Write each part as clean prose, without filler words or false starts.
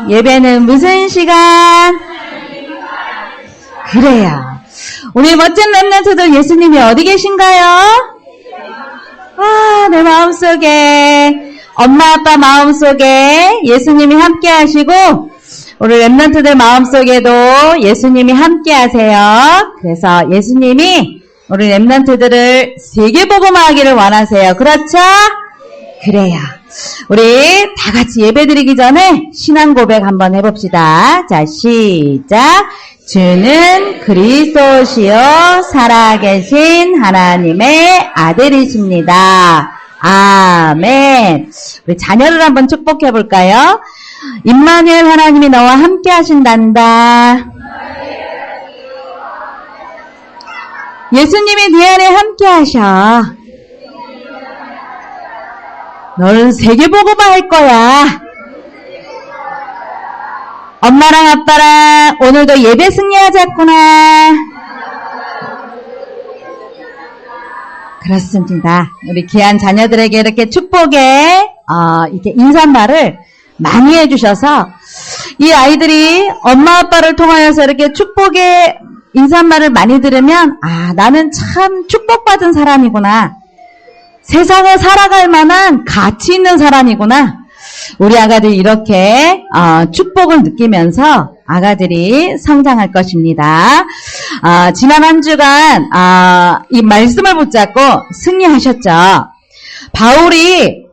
예배는 무슨 시간? 그래요. 우리 멋진 렘넌트들 예수님이 어디 계신가요? 내 마음속에, 엄마 아빠 마음속에 예수님이 함께 하시고 우리 렘넌트들 마음속에도 예수님이 함께 하세요. 그래서 예수님이 우리 렘넌트들을 세계복음화하기를 원하세요. 그렇죠? 그래요. 우리 다 같이 예배드리기 전에 신앙 고백 한번 해봅시다. 자, 시작. 주는 그리스도시요 살아계신 하나님의 아들이십니다. 아멘. 우리 자녀를 한번 축복해 볼까요? 임마누엘 하나님이 너와 함께 하신단다. 예수님이 네 안에 함께 하셔. 너는 세계복음화 할 거야. 엄마랑 아빠랑 오늘도 예배 승리하자꾸나. 그렇습니다. 우리 귀한 자녀들에게 이렇게 축복의 이렇게 인사말을 많이 해주셔서 이 아이들이 엄마 아빠를 통하여서 이렇게 축복의 인사말을 많이 들으면 나는 참 축복받은 사람이구나. 세상을 살아갈 만한 가치 있는 사람이구나. 우리 아가들이 이렇게 축복을 느끼면서 아가들이 성장할 것입니다. 지난 한 주간 이 말씀을 붙잡고 승리하셨죠. 바울이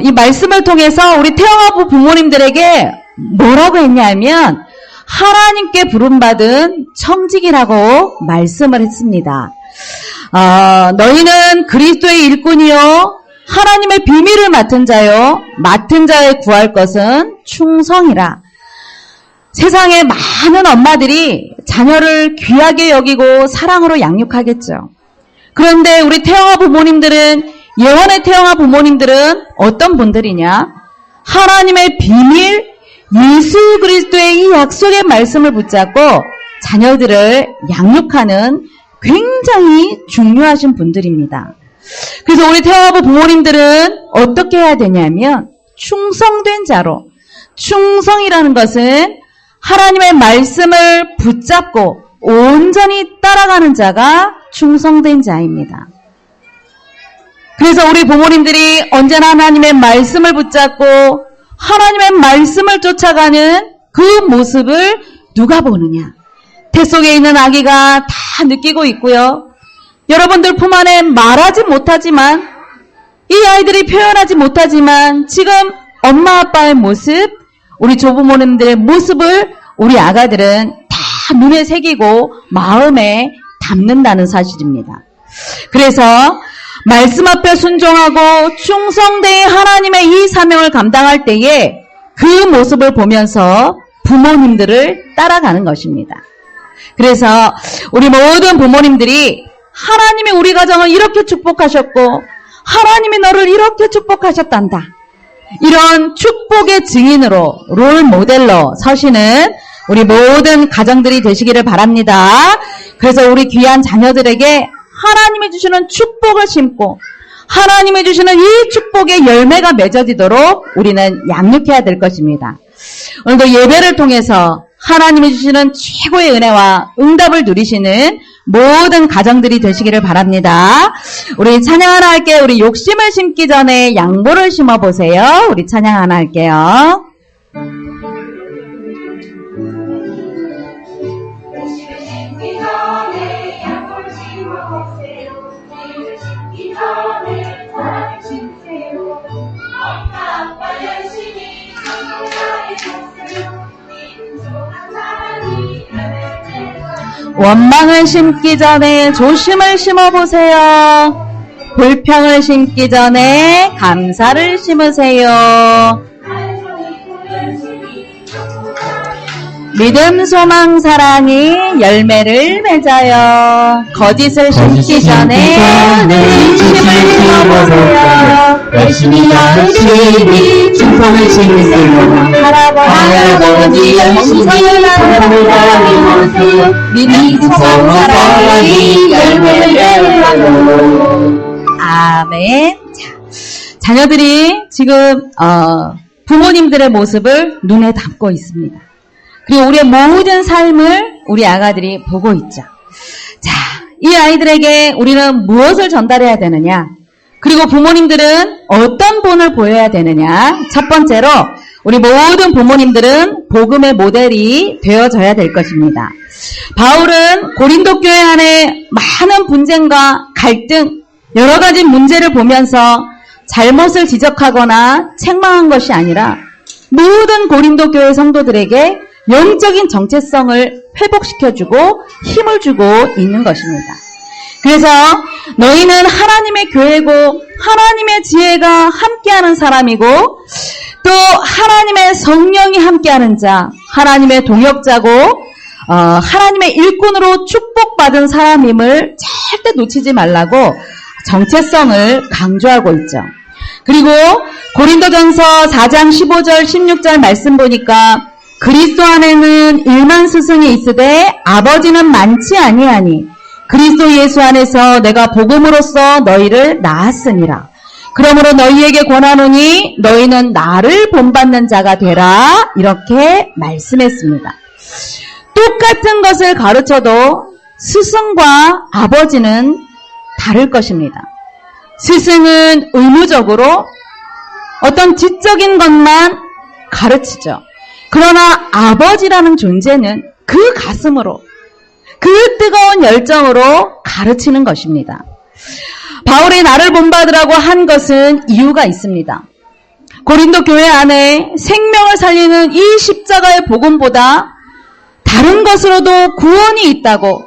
이 말씀을 통해서 우리 태영아부 부모님들에게 뭐라고 했냐면 하나님께 부름받은 청직이라고 말씀을 했습니다. 너희는 그리스도의 일꾼이요 하나님의 비밀을 맡은 자요 맡은 자에 구할 것은 충성이라. 세상에 많은 엄마들이 자녀를 귀하게 여기고 사랑으로 양육하겠죠. 그런데 우리 태영아 부모님들은, 예원의 태영아 부모님들은 어떤 분들이냐? 하나님의 비밀, 예수 그리스도의 이 약속의 말씀을 붙잡고 자녀들을 양육하는 굉장히 중요하신 분들입니다. 그래서 우리 태영아부 부모님들은 어떻게 해야 되냐면 충성된 자로, 충성이라는 것은 하나님의 말씀을 붙잡고 온전히 따라가는 자가 충성된 자입니다. 그래서 우리 부모님들이 언제나 하나님의 말씀을 붙잡고 하나님의 말씀을 쫓아가는 그 모습을 누가 보느냐? 태 속에 있는 아기가 다 느끼고 있고요. 여러분들 품 안에 말하지 못하지만, 이 아이들이 표현하지 못하지만 지금 엄마 아빠의 모습, 우리 조부모님들의 모습을 우리 아가들은 다 눈에 새기고 마음에 담는다는 사실입니다. 그래서 말씀 앞에 순종하고 충성되이 하나님의 이 사명을 감당할 때에 그 모습을 보면서 부모님들을 따라가는 것입니다. 그래서 우리 모든 부모님들이 하나님이 우리 가정을 이렇게 축복하셨고 하나님이 너를 이렇게 축복하셨단다. 이런 축복의 증인으로, 롤 모델로 서시는 우리 모든 가정들이 되시기를 바랍니다. 그래서 우리 귀한 자녀들에게 하나님이 주시는 축복을 심고 하나님이 주시는 이 축복의 열매가 맺어지도록 우리는 양육해야 될 것입니다. 오늘도 예배를 통해서 하나님이 주시는 최고의 은혜와 응답을 누리시는 모든 가정들이 되시기를 바랍니다. 우리 찬양 하나 할게요. 우리 욕심을 심기 전에 양보를 심어보세요. 우리 찬양 하나 할게요. 원망을 심기 전에 조심을 심어보세요. 불평을 심기 전에 감사를 심으세요. 믿음, 소망, 사랑이 열매를 맺어요. 거짓을 심기 전에 진심을 심어보세요. 열심히 충성을 심으세요. 할아버지 열심히 감사를 믿음, 소망, 사랑이 열매를 맺어요. 아멘. 자녀들이 지금 부모님들의 모습을 눈에 담고 있습니다. 그리고 우리의 모든 삶을 우리 아가들이 보고 있죠. 자, 이 아이들에게 우리는 무엇을 전달해야 되느냐? 그리고 부모님들은 어떤 본을 보여야 되느냐? 첫 번째로 우리 모든 부모님들은 복음의 모델이 되어져야 될 것입니다. 바울은 고린도 교회 안에 많은 분쟁과 갈등, 여러 가지 문제를 보면서 잘못을 지적하거나 책망한 것이 아니라 모든 고린도 교회 성도들에게 영적인 정체성을 회복시켜주고 힘을 주고 있는 것입니다. 그래서 너희는 하나님의 교회고 하나님의 지혜가 함께하는 사람이고 또 하나님의 성령이 함께하는 자, 하나님의 동역자고 하나님의 일꾼으로 축복받은 사람임을 절대 놓치지 말라고 정체성을 강조하고 있죠. 그리고 고린도전서 4장 15절 16절 말씀 보니까 그리스도 안에는 1만 스승이 있으되 아버지는 많지 아니하니 그리스도 예수 안에서 내가 복음으로써 너희를 낳았으니라. 그러므로 너희에게 권하노니 너희는 나를 본받는 자가 되라. 이렇게 말씀했습니다. 똑같은 것을 가르쳐도 스승과 아버지는 다를 것입니다. 스승은 의무적으로 어떤 지적인 것만 가르치죠. 그러나 아버지라는 존재는 그 가슴으로, 그 뜨거운 열정으로 가르치는 것입니다. 바울이 나를 본받으라고 한 것은 이유가 있습니다. 고린도 교회 안에 생명을 살리는 이 십자가의 복음보다 다른 것으로도 구원이 있다고.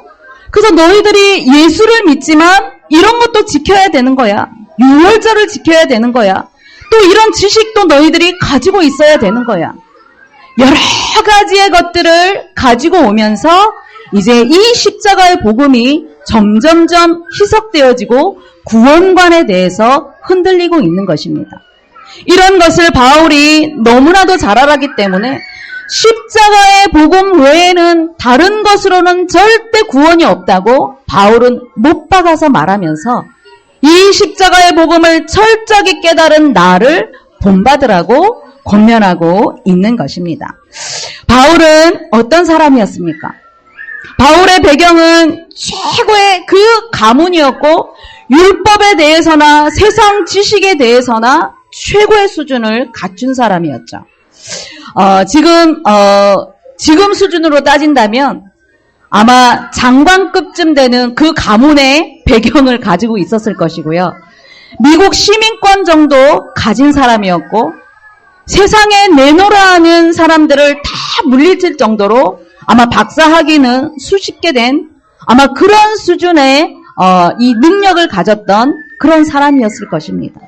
그래서 너희들이 예수를 믿지만 이런 것도 지켜야 되는 거야. 유월절을 지켜야 되는 거야. 또 이런 지식도 너희들이 가지고 있어야 되는 거야. 여러 가지의 것들을 가지고 오면서 이제 이 십자가의 복음이 점점점 희석되어지고 구원관에 대해서 흔들리고 있는 것입니다. 이런 것을 바울이 너무나도 잘 알았기 때문에 십자가의 복음 외에는 다른 것으로는 절대 구원이 없다고 바울은 못 박아서 말하면서 이 십자가의 복음을 철저히 깨달은 나를 본받으라고 권면하고 있는 것입니다. 바울은 어떤 사람이었습니까? 바울의 배경은 최고의 그 가문이었고 율법에 대해서나 세상 지식에 대해서나 최고의 수준을 갖춘 사람이었죠. 지금 수준으로 따진다면 아마 장관급쯤 되는 그 가문의 배경을 가지고 있었을 것이고요. 미국 시민권 정도 가진 사람이었고 세상에 내놓으라 하는 사람들을 다 물리칠 정도로 아마 박사 학위는 수십 개 된 아마 그런 수준의 이 능력을 가졌던 그런 사람이었을 것입니다.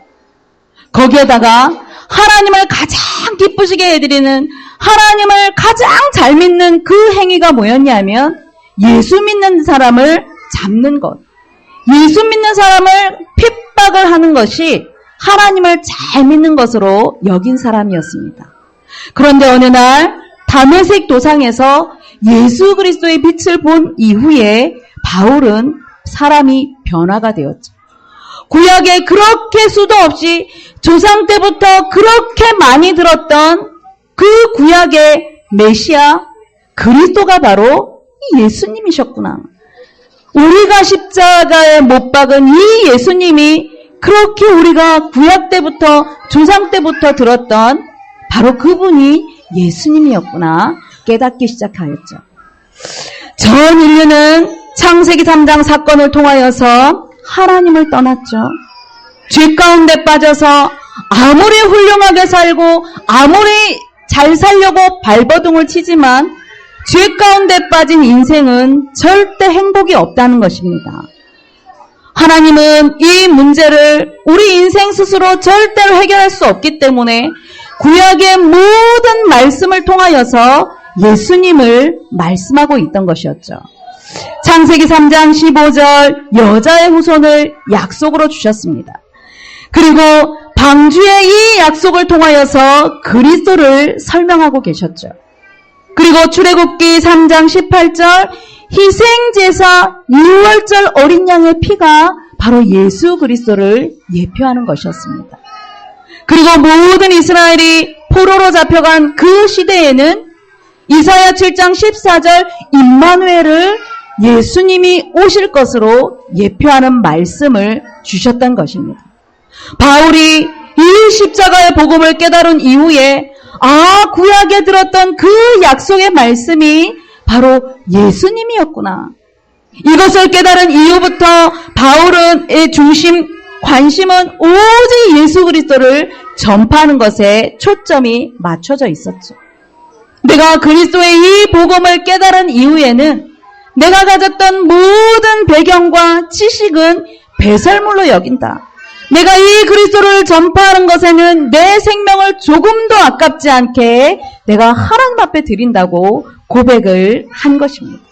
거기에다가 하나님을 가장 기쁘시게 해드리는 하나님을 가장 잘 믿는 그 행위가 뭐였냐면 예수 믿는 사람을 잡는 것. 예수 믿는 사람을 핍박을 하는 것이 하나님을 잘 믿는 것으로 여긴 사람이었습니다. 그런데 어느 날 다메섹 도상에서 예수 그리스도의 빛을 본 이후에 바울은 사람이 변화가 되었죠. 구약에 그렇게 수도 없이 조상 때부터 그렇게 많이 들었던 그 구약의 메시아 그리스도가 바로 이 예수님이셨구나. 우리가 십자가에 못 박은 이 예수님이 그렇게 우리가 구약 때부터 조상 때부터 들었던 바로 그분이 예수님이었구나 깨닫기 시작하였죠. 전 인류는 창세기 3장 사건을 통하여서 하나님을 떠났죠. 죄 가운데 빠져서 아무리 훌륭하게 살고 아무리 잘 살려고 발버둥을 치지만 죄 가운데 빠진 인생은 절대 행복이 없다는 것입니다. 하나님은 이 문제를 우리 인생 스스로 절대로 해결할 수 없기 때문에 구약의 모든 말씀을 통하여서 예수님을 말씀하고 있던 것이었죠. 창세기 3장 15절 여자의 후손을 약속으로 주셨습니다. 그리고 방주의 이 약속을 통하여서 그리스도를 설명하고 계셨죠. 그리고 출애굽기 3장 18절 희생제사 유월절 어린 양의 피가 바로 예수 그리스도를 예표하는 것이었습니다. 그리고 모든 이스라엘이 포로로 잡혀간 그 시대에는 이사야 7장 14절 임마누엘을 예수님이 오실 것으로 예표하는 말씀을 주셨던 것입니다. 바울이 이 십자가의 복음을 깨달은 이후에 구약에 들었던 그 약속의 말씀이 바로 예수님이었구나. 이것을 깨달은 이후부터 바울의 관심은 오직 예수 그리스도를 전파하는 것에 초점이 맞춰져 있었죠. 내가 그리스도의 이 복음을 깨달은 이후에는 내가 가졌던 모든 배경과 지식은 배설물로 여긴다. 내가 이 그리스도를 전파하는 것에는 내 생명을 조금도 아깝지 않게 내가 하나님 앞에 드린다고 고백을 한 것입니다.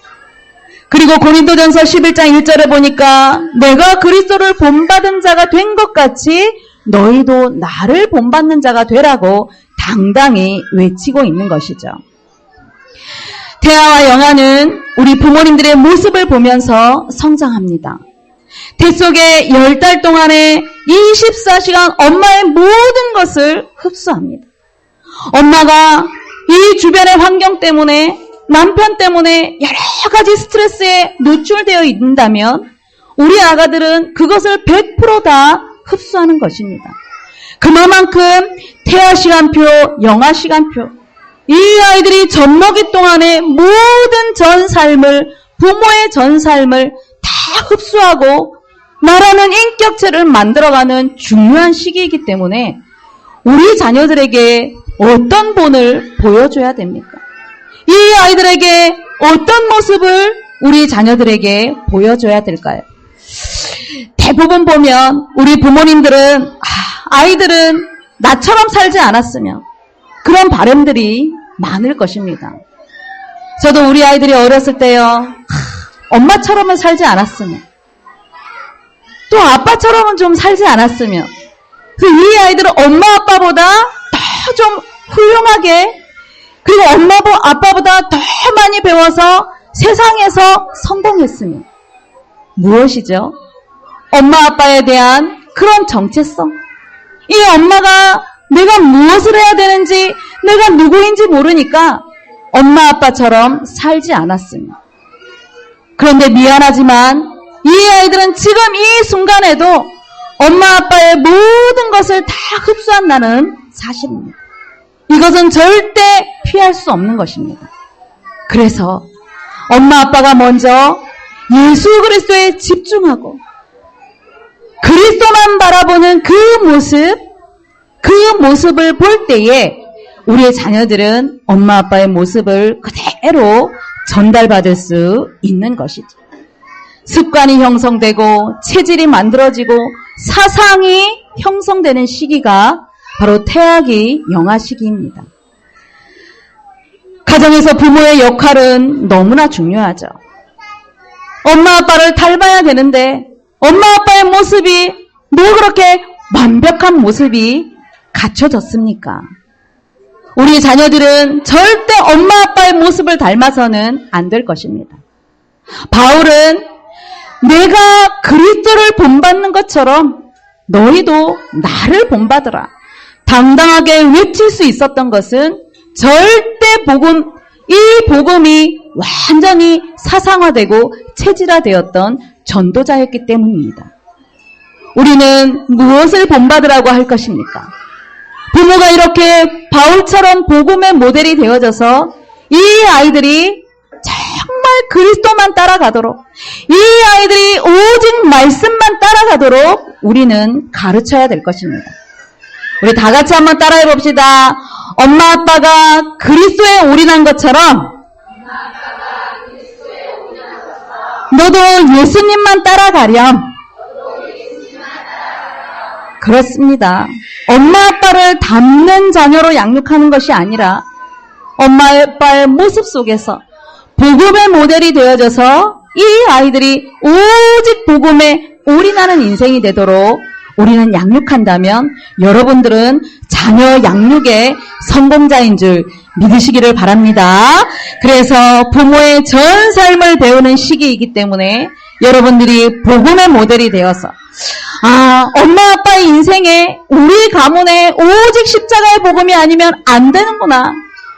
그리고 고린도전서 11장 1절에 보니까 내가 그리스도를 본받은 자가 된 것 같이 너희도 나를 본받는 자가 되라고 당당히 외치고 있는 것이죠. 태아와 영아는 우리 부모님들의 모습을 보면서 성장합니다. 태 속에 10달 동안에 24시간 엄마의 모든 것을 흡수합니다. 엄마가 이 주변의 환경 때문에 남편 때문에 여러 가지 스트레스에 노출되어 있다면 우리 아가들은 그것을 100% 다 흡수하는 것입니다. 그만큼 태아 시간표, 영아 시간표, 이 아이들이 젖먹이 동안의 모든 전 삶을, 부모의 전 삶을 다 흡수하고 나라는 인격체를 만들어가는 중요한 시기이기 때문에 우리 자녀들에게 어떤 본을 보여줘야 됩니까? 이 아이들에게 어떤 모습을 우리 자녀들에게 보여줘야 될까요? 대부분 보면 우리 부모님들은 아이들은 나처럼 살지 않았으면 그런 바람들이 많을 것입니다. 저도 우리 아이들이 어렸을 때요, 엄마처럼은 살지 않았으면, 또 아빠처럼은 좀 살지 않았으면, 이 아이들은 엄마 아빠보다 더 좀 훌륭하게, 그리고 엄마 아빠보다 더 많이 배워서 세상에서 성공했으면, 무엇이죠? 엄마 아빠에 대한 그런 정체성. 이 엄마가 내가 무엇을 해야 되는지, 내가 누구인지 모르니까 엄마 아빠처럼 살지 않았으면. 그런데 미안하지만 이 아이들은 지금 이 순간에도 엄마 아빠의 모든 것을 다 흡수한다는 사실입니다. 이것은 절대 피할 수 없는 것입니다. 그래서 엄마 아빠가 먼저 예수 그리스도에 집중하고 그리스도만 바라보는 그 모습을 볼 때에 우리의 자녀들은 엄마 아빠의 모습을 그대로 전달받을 수 있는 것이죠. 습관이 형성되고 체질이 만들어지고 사상이 형성되는 시기가 바로 태아기 영아 시기입니다. 가정에서 부모의 역할은 너무나 중요하죠. 엄마 아빠를 닮아야 되는데 엄마 아빠의 모습이 뭐 그렇게 완벽한 모습이 갖춰졌습니까? 우리 자녀들은 절대 엄마 아빠의 모습을 닮아서는 안 될 것입니다. 바울은 내가 그리스도를 본받는 것처럼 너희도 나를 본받으라. 당당하게 외칠 수 있었던 것은 절대 이 복음이 완전히 사상화되고 체질화되었던 전도자였기 때문입니다. 우리는 무엇을 본받으라고 할 것입니까? 부모가 이렇게 바울처럼 복음의 모델이 되어져서 이 아이들이 정말 그리스도만 따라가도록, 이 아이들이 오직 말씀만 따라가도록 우리는 가르쳐야 될 것입니다. 우리 다 같이 한번 따라해 봅시다. 엄마 아빠가 그리스도에 올인한 것처럼 너도 예수님만 따라가렴. 그렇습니다. 엄마 아빠를 닮는 자녀로 양육하는 것이 아니라 엄마 아빠의 모습 속에서 복음의 모델이 되어져서 이 아이들이 오직 복음에 올인하는 인생이 되도록 우리는 양육한다면 여러분들은 자녀 양육의 성공자인 줄 믿으시기를 바랍니다. 그래서 부모의 전 삶을 배우는 시기이기 때문에 여러분들이 복음의 모델이 되어서 엄마 아빠의 인생에 우리 가문에 오직 십자가의 복음이 아니면 안 되는구나.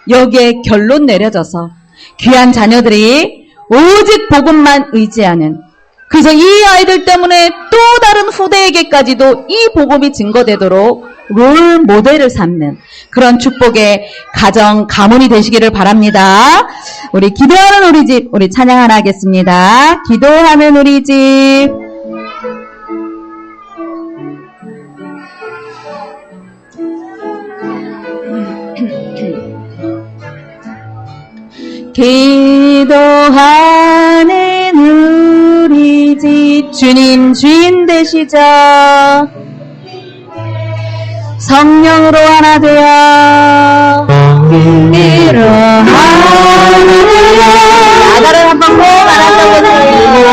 여기에 결론 내려져서 귀한 자녀들이 오직 복음만 의지하는, 그래서 이 아이들 때문에 또 다른 후대에게까지도 이 복음이 증거되도록 롤 모델을 삼는 그런 축복의 가정, 가문이 되시기를 바랍니다. 우리 기도하는 우리 집, 우리 찬양 하나 하겠습니다. 기도하는 우리 집. 기도하는 우리 집, 주님 주인 되시죠. 성령으로 하나 되어 이로 나다를 한번 꼭 알아보세요.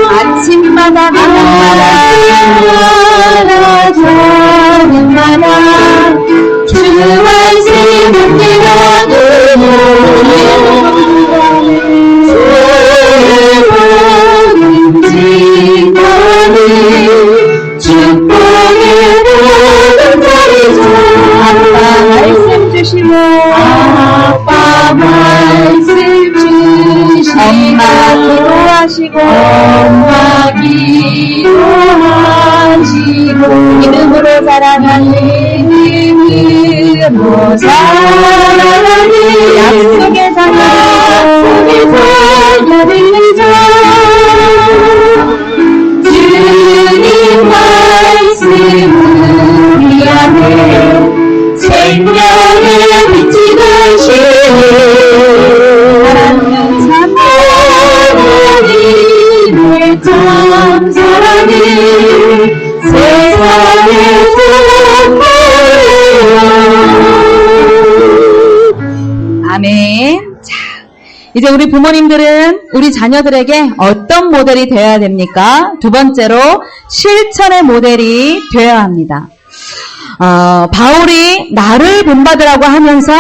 아침마다 밤마다 저녁마다 주 말씀 듣기로는 축복의 보금자리죠. 아빠 말씀 주시고 아빠 말씀 주시고 엄마 기도하시고 엄마 기도하시고 믿음으로 살아가는 믿음으로 살아가는 약속의 자녀들이죠. 주님 말씀 우리 안에 생명의 빛이 되시네. 하나님을 참 사랑해 세상에 선포해요. 아멘. 자, 이제 우리 부모님들은 우리 자녀들에게 어떤 모델이 되어야 됩니까? 두 번째로 실천의 모델이 되어야 합니다. 바울이 나를 본받으라고 하면서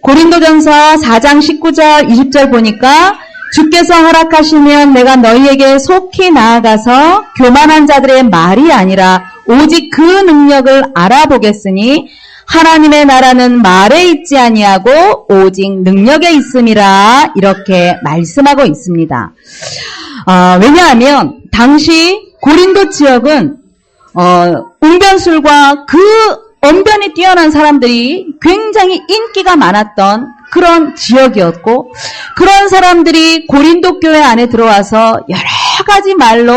고린도전서 4장 19절 20절 보니까 주께서 허락하시면 내가 너희에게 속히 나아가서 교만한 자들의 말이 아니라 오직 그 능력을 알아보겠으니 하나님의 나라는 말에 있지 아니하고 오직 능력에 있음이라, 이렇게 말씀하고 있습니다. 왜냐하면 당시 고린도 지역은 웅변술과 그 언변이 뛰어난 사람들이 굉장히 인기가 많았던 그런 지역이었고, 그런 사람들이 고린도 교회 안에 들어와서 여러 가지 말로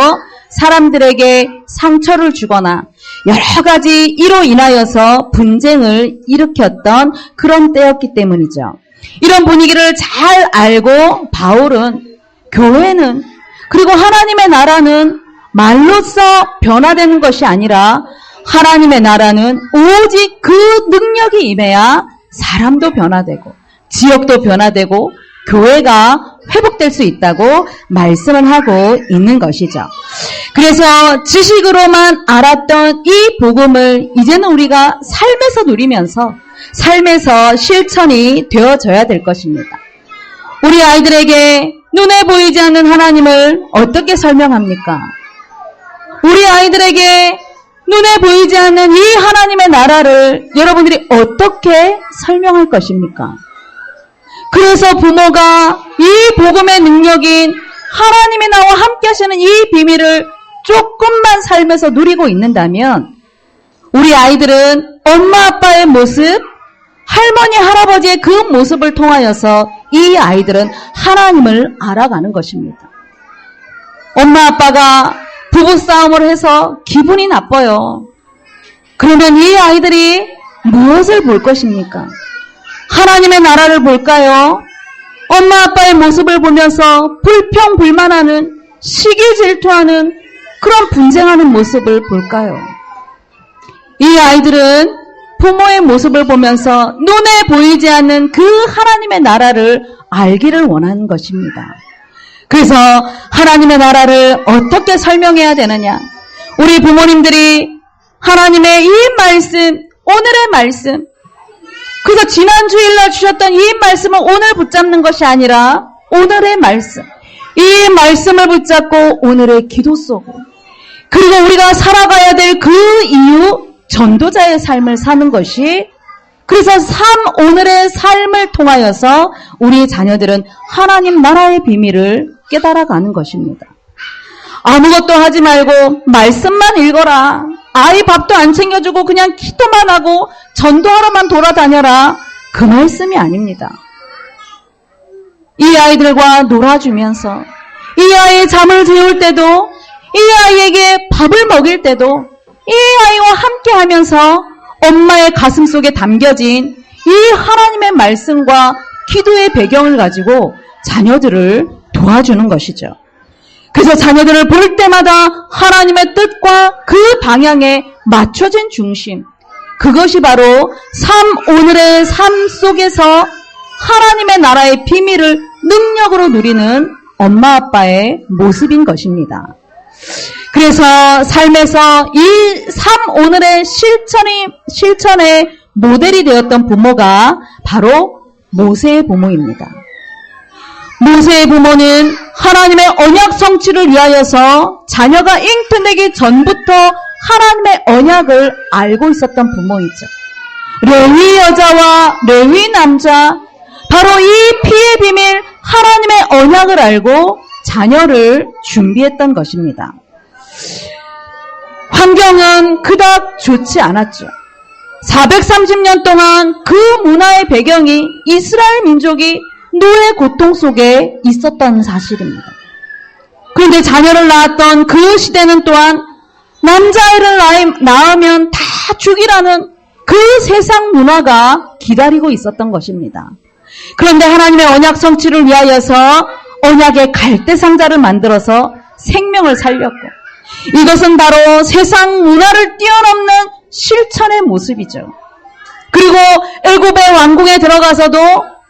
사람들에게 상처를 주거나 여러 가지 이로 인하여서 분쟁을 일으켰던 그런 때였기 때문이죠. 이런 분위기를 잘 알고 바울은 교회는, 그리고 하나님의 나라는 말로써 변화되는 것이 아니라 하나님의 나라는 오직 그 능력이 임해야 사람도 변화되고 지역도 변화되고 교회가 회복될 수 있다고 말씀을 하고 있는 것이죠. 그래서 지식으로만 알았던 이 복음을 이제는 우리가 삶에서 누리면서 삶에서 실천이 되어져야 될 것입니다. 우리 아이들에게 눈에 보이지 않는 하나님을 어떻게 설명합니까? 우리 아이들에게 눈에 보이지 않는 이 하나님의 나라를 여러분들이 어떻게 설명할 것입니까? 그래서 부모가 이 복음의 능력인 하나님이 나와 함께 하시는 이 비밀을 조금만 삶에서 누리고 있는다면 우리 아이들은 엄마 아빠의 모습, 할머니 할아버지의 그 모습을 통하여서 이 아이들은 하나님을 알아가는 것입니다. 엄마 아빠가 부부싸움을 해서 기분이 나빠요. 그러면 이 아이들이 무엇을 볼 것입니까? 하나님의 나라를 볼까요? 엄마 아빠의 모습을 보면서 불평불만하는, 시기 질투하는 그런 분쟁하는 모습을 볼까요? 이 아이들은 부모의 모습을 보면서 눈에 보이지 않는 그 하나님의 나라를 알기를 원하는 것입니다. 그래서 하나님의 나라를 어떻게 설명해야 되느냐? 우리 부모님들이 하나님의 이 말씀, 오늘의 말씀, 그래서 지난 주일날 주셨던 이 말씀을 오늘 붙잡는 것이 아니라 오늘의 말씀, 이 말씀을 붙잡고 오늘의 기도 속으로, 그리고 우리가 살아가야 될 그 이유, 전도자의 삶을 사는 것이, 그래서 오늘의 삶을 통하여서 우리 자녀들은 하나님 나라의 비밀을 깨달아가는 것입니다. 아무것도 하지 말고 말씀만 읽어라, 아이 밥도 안 챙겨주고 그냥 기도만 하고 전도하러만 돌아다녀라, 그 말씀이 아닙니다. 이 아이들과 놀아주면서, 이 아이의 잠을 재울 때도, 이 아이에게 밥을 먹일 때도, 이 아이와 함께 하면서 엄마의 가슴 속에 담겨진 이 하나님의 말씀과 기도의 배경을 가지고 자녀들을 도와주는 것이죠. 그래서 자녀들을 볼 때마다 하나님의 뜻과 그 방향에 맞춰진 중심, 그것이 바로 오늘의 삶 속에서 하나님의 나라의 비밀을 능력으로 누리는 엄마 아빠의 모습인 것입니다. 그래서 삶에서 오늘의 실천의 모델이 되었던 부모가 바로 모세의 부모입니다. 모세의 부모는 하나님의 언약 성취를 위하여서 자녀가 잉태되기 전부터 하나님의 언약을 알고 있었던 부모이죠. 레위 여자와 레위 남자, 바로 이 피의 비밀 하나님의 언약을 알고 자녀를 준비했던 것입니다. 환경은 그닥 좋지 않았죠. 430년 동안 그 문화의 배경이 이스라엘 민족이 노예 고통 속에 있었던 사실입니다. 그런데 자녀를 낳았던 그 시대는 또한 남자아이를 낳으면 다 죽이라는 그 세상 문화가 기다리고 있었던 것입니다. 그런데 하나님의 언약 성취를 위하여서 언약의 갈대상자를 만들어서 생명을 살렸고, 이것은 바로 세상 문화를 뛰어넘는 실천의 모습이죠. 그리고 애굽의 왕궁에 들어가서도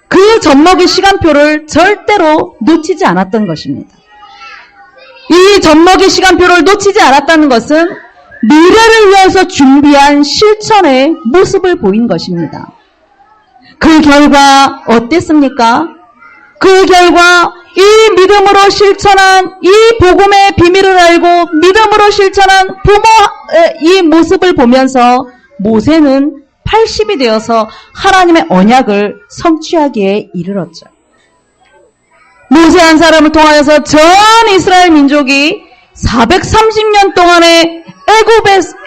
그 젖먹이 시간표를 절대로 놓치지 않았던 것입니다. 이 젖먹이 시간표를 놓치지 않았다는 것은 미래를 위해서 준비한 실천의 모습을 보인 것입니다. 그 결과 어땠습니까? 그 결과 이 믿음으로 실천한, 이 복음의 비밀을 알고 믿음으로 실천한 부모의 이 모습을 보면서 모세는 80이 되어서 하나님의 언약을 성취하기에 이르렀죠. 모세 한 사람을 통하여서 전 이스라엘 민족이 430년 동안의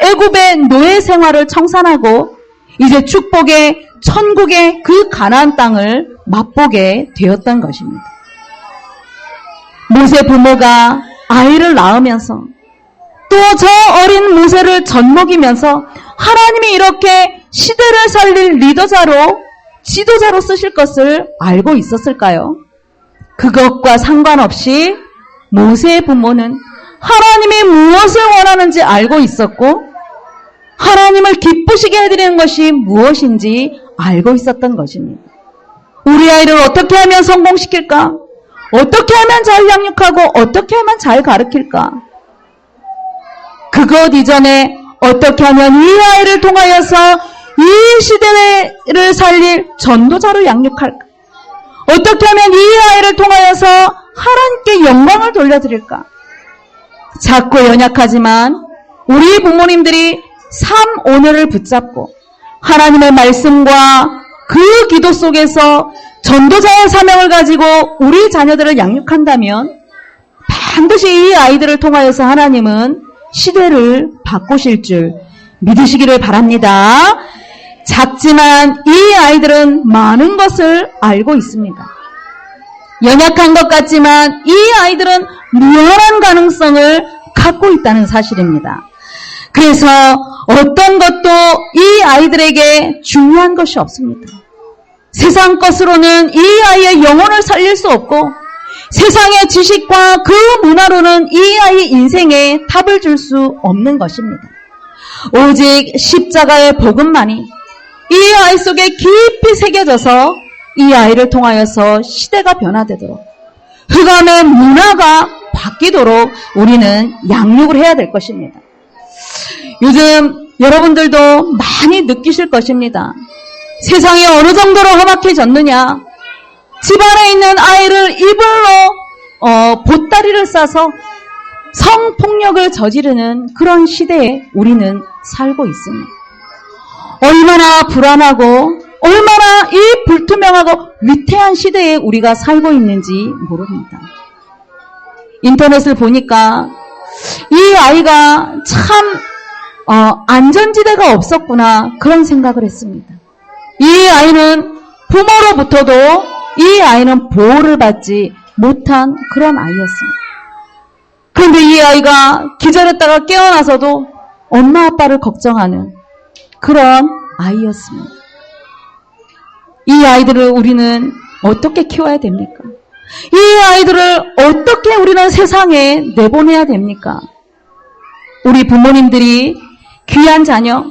애굽의 노예 생활을 청산하고 이제 축복의 천국의 그 가나안 땅을 맛보게 되었던 것입니다. 모세 부모가 아이를 낳으면서 또 저 어린 모세를 젖먹이면서 하나님이 이렇게 시대를 살릴 리더자로, 지도자로 쓰실 것을 알고 있었을까요? 그것과 상관없이 모세의 부모는 하나님이 무엇을 원하는지 알고 있었고, 하나님을 기쁘시게 해드리는 것이 무엇인지 알고 있었던 것입니다. 우리 아이를 어떻게 하면 성공시킬까? 어떻게 하면 잘 양육하고 어떻게 하면 잘 가르칠까? 그것 이전에 어떻게 하면 이 아이를 통하여서 이 시대를 살릴 전도자로 양육할까? 어떻게 하면 이 아이를 통하여서 하나님께 영광을 돌려드릴까? 작고 연약하지만 우리 부모님들이 오늘을 붙잡고 하나님의 말씀과 그 기도 속에서 전도자의 사명을 가지고 우리 자녀들을 양육한다면 반드시 이 아이들을 통하여서 하나님은 시대를 바꾸실 줄 믿으시기를 바랍니다. 작지만 이 아이들은 많은 것을 알고 있습니다. 연약한 것 같지만 이 아이들은 무한한 가능성을 갖고 있다는 사실입니다. 그래서 어떤 것도 이 아이들에게 중요한 것이 없습니다. 세상 것으로는 이 아이의 영혼을 살릴 수 없고, 세상의 지식과 그 문화로는 이 아이의 인생에 답을 줄 수 없는 것입니다. 오직 십자가의 복음만이 이 아이 속에 깊이 새겨져서 이 아이를 통하여서 시대가 변화되도록, 흑암의 문화가 바뀌도록 우리는 양육을 해야 될 것입니다. 요즘 여러분들도 많이 느끼실 것입니다. 세상이 어느 정도로 험악해졌느냐. 집안에 있는 아이를 이불로 보따리를 싸서 성폭력을 저지르는 그런 시대에 우리는 살고 있습니다. 얼마나 불안하고 얼마나 이 불투명하고 위태한 시대에 우리가 살고 있는지 모릅니다. 인터넷을 보니까 이 아이가 참 안전지대가 없었구나 그런 생각을 했습니다. 이 아이는 부모로부터도 이 아이는 보호를 받지 못한 그런 아이였습니다. 그런데 이 아이가 기절했다가 깨어나서도 엄마 아빠를 걱정하는 그런 아이였습니다. 이 아이들을 우리는 어떻게 키워야 됩니까? 이 아이들을 어떻게 우리는 세상에 내보내야 됩니까? 우리 부모님들이 귀한 자녀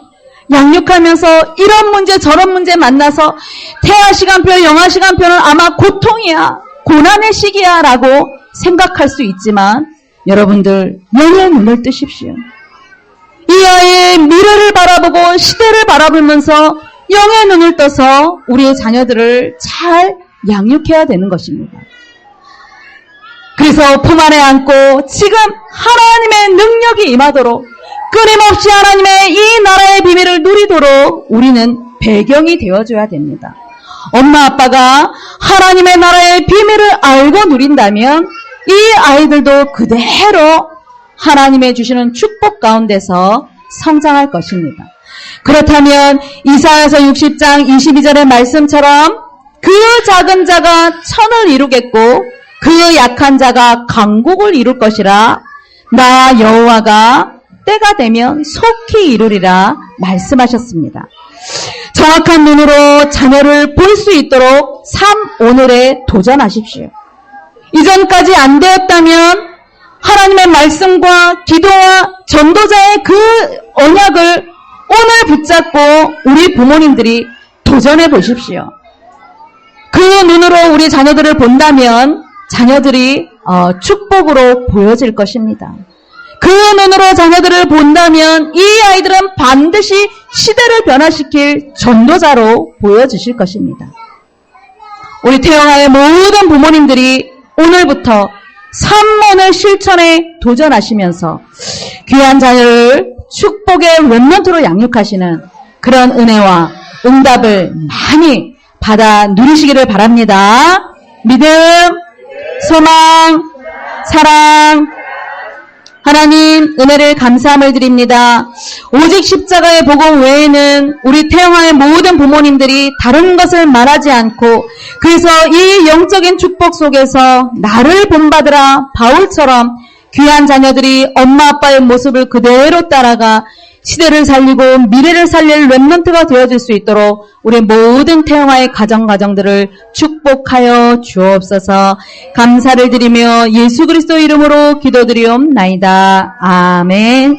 양육하면서 이런 문제 저런 문제 만나서 태아 시간표, 영아 시간표는 아마 고통이야, 고난의 시기야 라고 생각할 수 있지만 여러분들 영의 눈을 뜨십시오. 이 아이의 미래를 바라보고 시대를 바라보면서 영의 눈을 떠서 우리의 자녀들을 잘 양육해야 되는 것입니다. 그래서 품 안에 안고 지금 하나님의 능력이 임하도록 끊임없이 하나님의 이 나라의 비밀을 누리도록 우리는 배경이 되어줘야 됩니다. 엄마 아빠가 하나님의 나라의 비밀을 알고 누린다면 이 아이들도 그대로 하나님의 주시는 축복 가운데서 성장할 것입니다. 그렇다면 이사야서 60장 22절의 말씀처럼 그 작은 자가 천을 이루겠고 그 약한 자가 강국을 이룰 것이라 나 여호와가 때가 되면 속히 이루리라 말씀하셨습니다. 정확한 눈으로 자녀를 볼 수 있도록 삶 오늘에 도전하십시오. 이전까지 안 되었다면 하나님의 말씀과 기도와 전도자의 그 언약을 오늘 붙잡고 우리 부모님들이 도전해 보십시오. 그 눈으로 우리 자녀들을 본다면 자녀들이 축복으로 보여질 것입니다. 그 눈으로 자녀들을 본다면 이 아이들은 반드시 시대를 변화시킬 전도자로 보여주실 것입니다. 우리 태영아의 모든 부모님들이 오늘부터 산문의 실천에 도전하시면서 귀한 자녀를 축복의 렘넌트로 양육하시는 그런 은혜와 응답을 많이 받아 누리시기를 바랍니다. 믿음, 소망, 사랑, 하나님 은혜를 감사함을 드립니다. 오직 십자가의 복음 외에는 우리 태영아의 모든 부모님들이 다른 것을 말하지 않고 그래서 이 영적인 축복 속에서 나를 본받으라 바울처럼 귀한 자녀들이 엄마 아빠의 모습을 그대로 따라가 시대를 살리고 미래를 살릴 렘넌트가 되어줄 수 있도록 우리 모든 태영아의 가정들을 축복하여 주옵소서. 감사를 드리며 예수 그리스도 이름으로 기도드리옵나이다. 아멘.